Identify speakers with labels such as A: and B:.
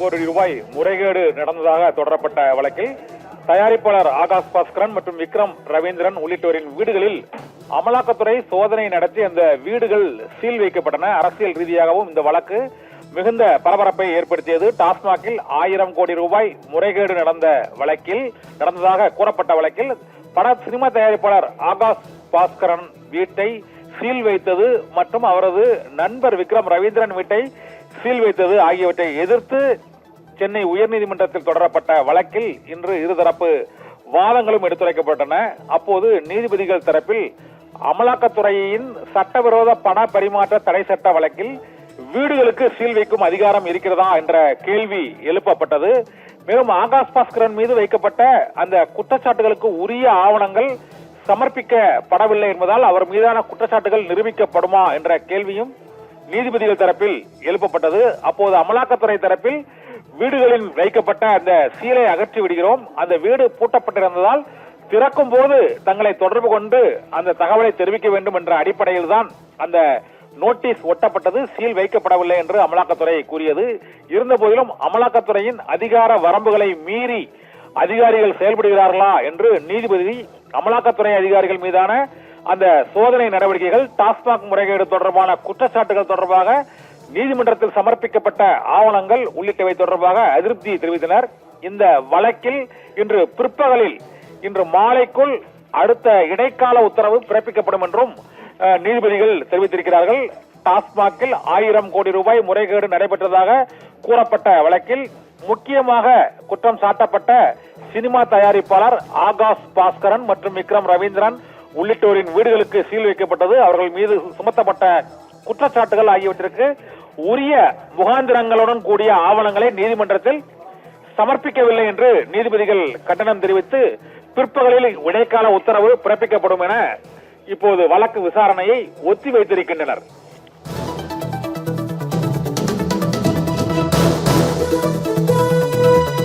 A: கோடி ரூபாய் முறைகேடு நடந்ததாக தொடரப்பட்ட வழக்கில் தயாரிப்பாளர் ஆகாஷ் பாஸ்கரன் மற்றும் விக்ரம் ரவீந்திரன் உள்ளிட்டோரின் வீடுகளில் அமலாக்கத்துறை சோதனை நடத்தி அந்த வீடுகள் சீல் வைக்கப்பட்டன. அரசியல் ரீதியாகவும் இந்த வழக்கு மிகுந்த பரபரப்பை ஏற்படுத்தியது. டாஸ்மாகில் 1000 கோடி ரூபாய் முறைகேடு நடந்ததாக கூறப்பட்ட வழக்கில் சினிமா தயாரிப்பாளர் ஆகாஷ் பாஸ்கரன் வீட்டை சீல் வைத்தது மற்றும் அவரது நண்பர் விக்ரம் ரவீந்திரன் வீட்டை சீல் வைத்தது ஆகியவற்றை எதிர்த்து சென்னை உயர்நீதிமன்றத்தில் தொடரப்பட்ட வழக்கில் இன்று இருதரப்பு வாதங்களும் எடுத்துரைக்கப்பட்டன. அப்போது நீதிபதிகள் தரப்பில் அமலாக்கத்துறையின் சட்டவிரோத பண பரிமாற்ற தடை சட்ட வழக்கில் வீடுகளுக்கு சீல் வைக்கும் அதிகாரம் இருக்கிறதா என்ற கேள்வி எழுப்பப்பட்டது. மேலும் ஆகாஷ் பாஸ்கரன் மீது வைக்கப்பட்ட அந்த குற்றச்சாட்டுகளுக்கு உரிய ஆவணங்கள் சமர்ப்பிக்கப்படவில்லை என்பதால் அவர் மீதான குற்றச்சாட்டுகள் நிரூபிக்கப்படுமா என்ற கேள்வியும் நீதிபதிகள் தரப்பில் எழுப்பப்பட்டது. அப்போது அமலாக்கத்துறை தரப்பில் வீடுகளில் வைக்கப்பட்ட அந்த சீலை அகற்றி விடுகிறோம், அந்த வீடு பூட்டப்பட்டிருந்ததால் திறக்கும் போது தங்களை தொடர்பு கொண்டு அந்த தகவலை தெரிவிக்க வேண்டும் என்ற அடிப்படையில் தான் அந்த நோட்டீஸ் ஒட்டப்பட்டது, சீல் வைக்கப்படவில்லை என்று அமலாக்கத்துறை கூறியது. இருந்த போதிலும் அமலாக்கத்துறையின் அதிகார வரம்புகளை மீறி அதிகாரிகள் செயல்படுகிறார்களா என்று நீதிபதி அமலாக்கத்துறை அதிகாரிகள் மீதான அந்த சோதனை நடவடிக்கைகள், டாஸ்மாக் முறைகேடு தொடர்பான குற்றச்சாட்டுகள் தொடர்பாக நீதிமன்றத்தில் சமர்ப்பிக்கப்பட்ட ஆவணங்கள் உள்ளிட்டவை தொடர்பாக அதிருப்தி தெரிவித்தனர். இந்த வழக்கில் இன்று மாலைக்குள் அடுத்த இடைக்கால உத்தரவு பிறப்பிக்கப்படும் என்றும் நீதிபதிகள் தெரிவித்திருக்கிறார்கள். டாஸ்மாகில் 1000 கோடி ரூபாய் முறைகேடு நடைபெற்றதாக கூறப்பட்ட வழக்கில் முக்கியமாக குற்றம் சாட்டப்பட்ட சினிமா தயாரிப்பாளர் ஆகாஷ் பாஸ்கரன் மற்றும் விக்ரம் ரவீந்திரன் உள்ளிட்டோரின் வீடுகளுக்கு சீல் வைக்கப்பட்டது. அவர்கள் மீது சுமத்தப்பட்ட குற்றச்சாட்டுகள் ஆகியவற்றிற்கு உரிய முகாந்திரங்களுடன் கூடிய ஆவணங்களை நீதிமன்றத்தில் சமர்ப்பிக்கவில்லை என்று நீதிபதிகள் கண்டனம் தெரிவித்து பிற்பகலில் இடைக்கால உத்தரவு பிறப்பிக்கப்படும் என இப்போது வழக்கு விசாரணையை ஒத்தி வைத்திருக்கின்றனர்.